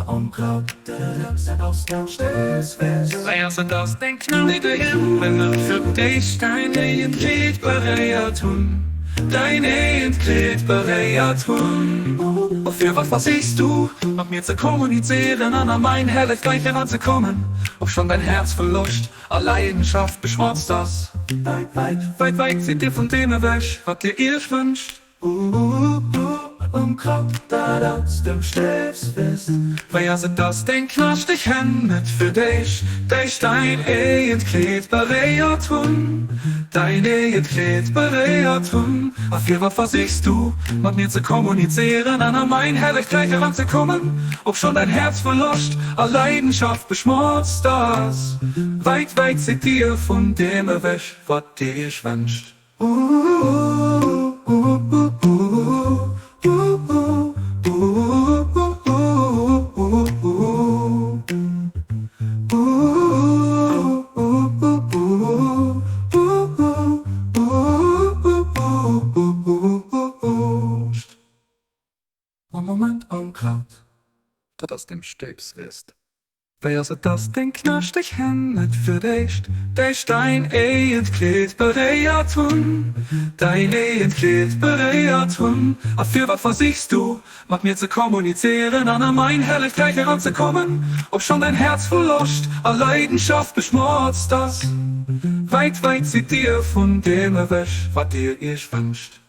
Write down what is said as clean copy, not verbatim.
Onkel, de aus dem Stillswest. Wer sind das, denkt nur nicht Himmel für dich, deine Entglied bereiert tun. Deine Entglied bereiert tun. Und für was siehst du, mit mir zu kommunizieren, an mein helles gleich heranzukommen. Ob schon dein Herz verluscht, a Leidenschaft beschmutzt das. Weit seht ihr von dem weg, was ihr wünscht. Kommt aus dem Stillswest. Wer sind das, den knascht dich Hände für dich, dein Entglied bereiert tun. Deine Entglied bereiert tun. Auf für was versichst du, mit mir zu kommunizieren, an mein herrlich gleich heranzukommen. Ob schon dein Herz verluscht, a Leidenschaft beschmutzt das. Weit seht ihr von dem weg, was dir wünscht. Moment anklaut, dat aus dem Stillswest. Wer ist das, den knascht dich Hände für dich, dein Entglied bereiert tun. Deine Entglied bereiert tun. Auf für was versichst du, mit mir zu kommunizieren, an mein herrlich gleich heranzukommen. Ob schon dein Herz verluscht, a Leidenschaft beschmutzt das. Weit seht ihr von dem weg, was dir wünscht.